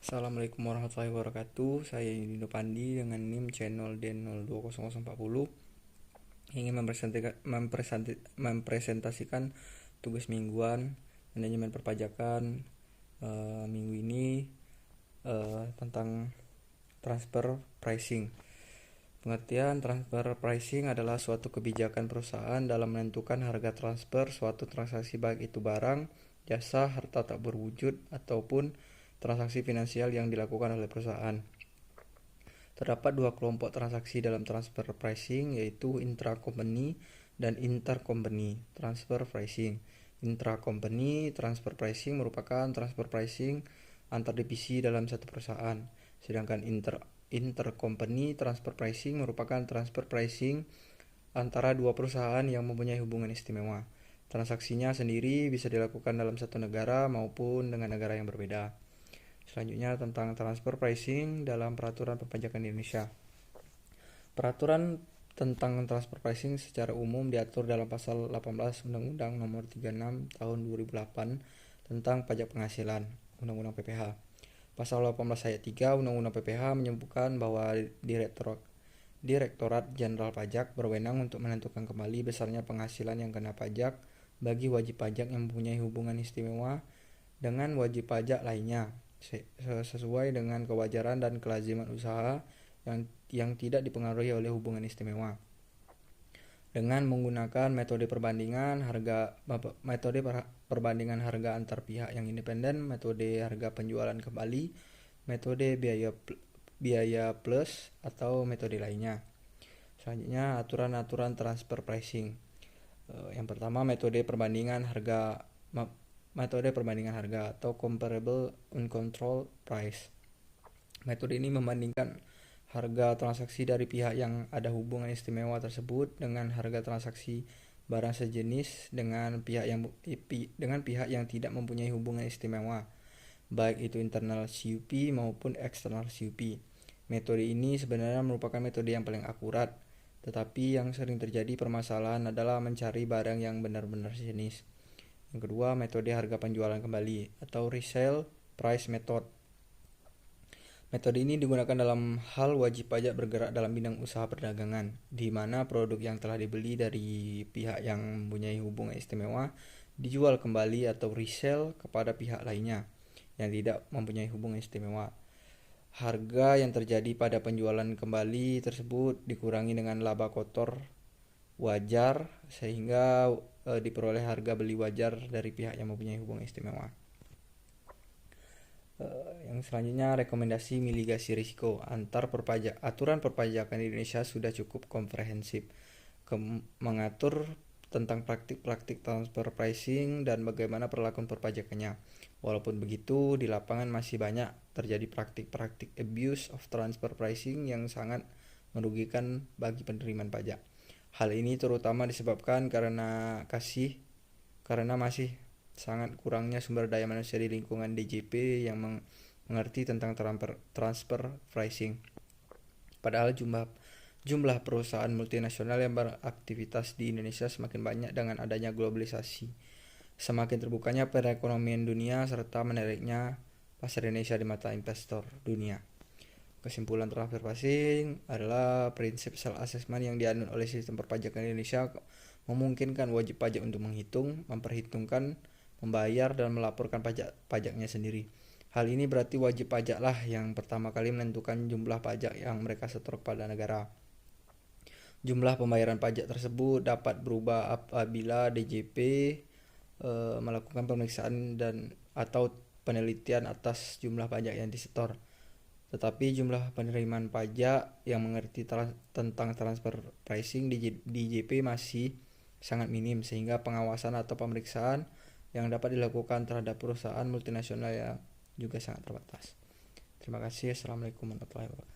Assalamualaikum warahmatullahi wabarakatuh. Saya Yudindo Pandi dengan NIM channel D020040 ingin mempresentasikan tugas mingguan manajemen perpajakan minggu ini tentang transfer pricing. Pengertian transfer pricing adalah suatu kebijakan perusahaan dalam menentukan harga transfer suatu transaksi, baik itu barang, jasa, harta tak berwujud ataupun transaksi finansial yang dilakukan oleh perusahaan. Terdapat dua kelompok transaksi dalam transfer pricing, yaitu intra-company dan inter-company transfer pricing. Intra-company transfer pricing merupakan transfer pricing antar divisi dalam satu perusahaan, sedangkan inter-company transfer pricing merupakan transfer pricing antara dua perusahaan yang mempunyai hubungan istimewa. Transaksinya sendiri bisa dilakukan dalam satu negara maupun dengan negara yang berbeda. Selanjutnya tentang transfer pricing dalam peraturan perpajakan Indonesia. Peraturan tentang transfer pricing secara umum diatur dalam pasal 18 Undang-Undang Nomor 36 Tahun 2008 tentang pajak penghasilan, Undang-Undang PPh. Pasal 18 ayat 3 Undang-Undang PPh menyebutkan bahwa Direktorat Jenderal Pajak berwenang untuk menentukan kembali besarnya penghasilan yang kena pajak bagi wajib pajak yang mempunyai hubungan istimewa dengan wajib pajak lainnya, sesuai dengan kewajaran dan kelaziman usaha yang tidak dipengaruhi oleh hubungan istimewa, dengan menggunakan metode perbandingan harga antar pihak yang independen, metode harga penjualan kembali, metode biaya plus atau metode lainnya. Selanjutnya aturan-aturan transfer pricing. Yang pertama, metode perbandingan harga atau comparable uncontrolled price. Metode ini membandingkan harga transaksi dari pihak yang ada hubungan istimewa tersebut dengan harga transaksi barang sejenis dengan pihak yang tidak mempunyai hubungan istimewa, baik itu internal CUP maupun eksternal CUP. Metode ini sebenarnya merupakan metode yang paling akurat, tetapi yang sering terjadi permasalahan adalah mencari barang yang benar-benar sejenis. Yang kedua, metode harga penjualan kembali atau resale price method. Metode ini digunakan dalam hal wajib pajak bergerak dalam bidang usaha perdagangan, di mana produk yang telah dibeli dari pihak yang mempunyai hubungan istimewa dijual kembali atau resale kepada pihak lainnya yang tidak mempunyai hubungan istimewa. Harga yang terjadi pada penjualan kembali tersebut dikurangi dengan laba kotor wajar sehingga diperoleh harga beli wajar dari pihak yang mempunyai hubungan istimewa. Yang selanjutnya, rekomendasi mitigasi risiko aturan perpajakan di Indonesia sudah cukup komprehensif mengatur tentang praktik-praktik transfer pricing dan bagaimana perlakuan perpajakannya. Walaupun begitu, di lapangan masih banyak terjadi praktik-praktik abuse of transfer pricing yang sangat merugikan bagi penerimaan pajak. Hal ini terutama disebabkan karena masih sangat kurangnya sumber daya manusia di lingkungan DJP yang mengerti tentang transfer pricing. Padahal jumlah perusahaan multinasional yang beraktivitas di Indonesia semakin banyak dengan adanya globalisasi, semakin terbukanya perekonomian dunia, serta menariknya pasar Indonesia di mata investor dunia. Kesimpulan transfer pricing adalah prinsip self-assessment yang dianut oleh sistem perpajakan Indonesia memungkinkan wajib pajak untuk memperhitungkan, membayar, dan melaporkan pajaknya sendiri. Hal ini berarti wajib pajaklah yang pertama kali menentukan jumlah pajak yang mereka setor kepada negara. Jumlah pembayaran pajak tersebut dapat berubah apabila DJP melakukan pemeriksaan atau penelitian atas jumlah pajak yang disetor. Tetapi jumlah penerimaan pajak yang mengerti tentang transfer pricing di DJP masih sangat minim, sehingga pengawasan atau pemeriksaan yang dapat dilakukan terhadap perusahaan multinasional yang juga sangat terbatas. Terima kasih. Assalamualaikum warahmatullahi wabarakatuh.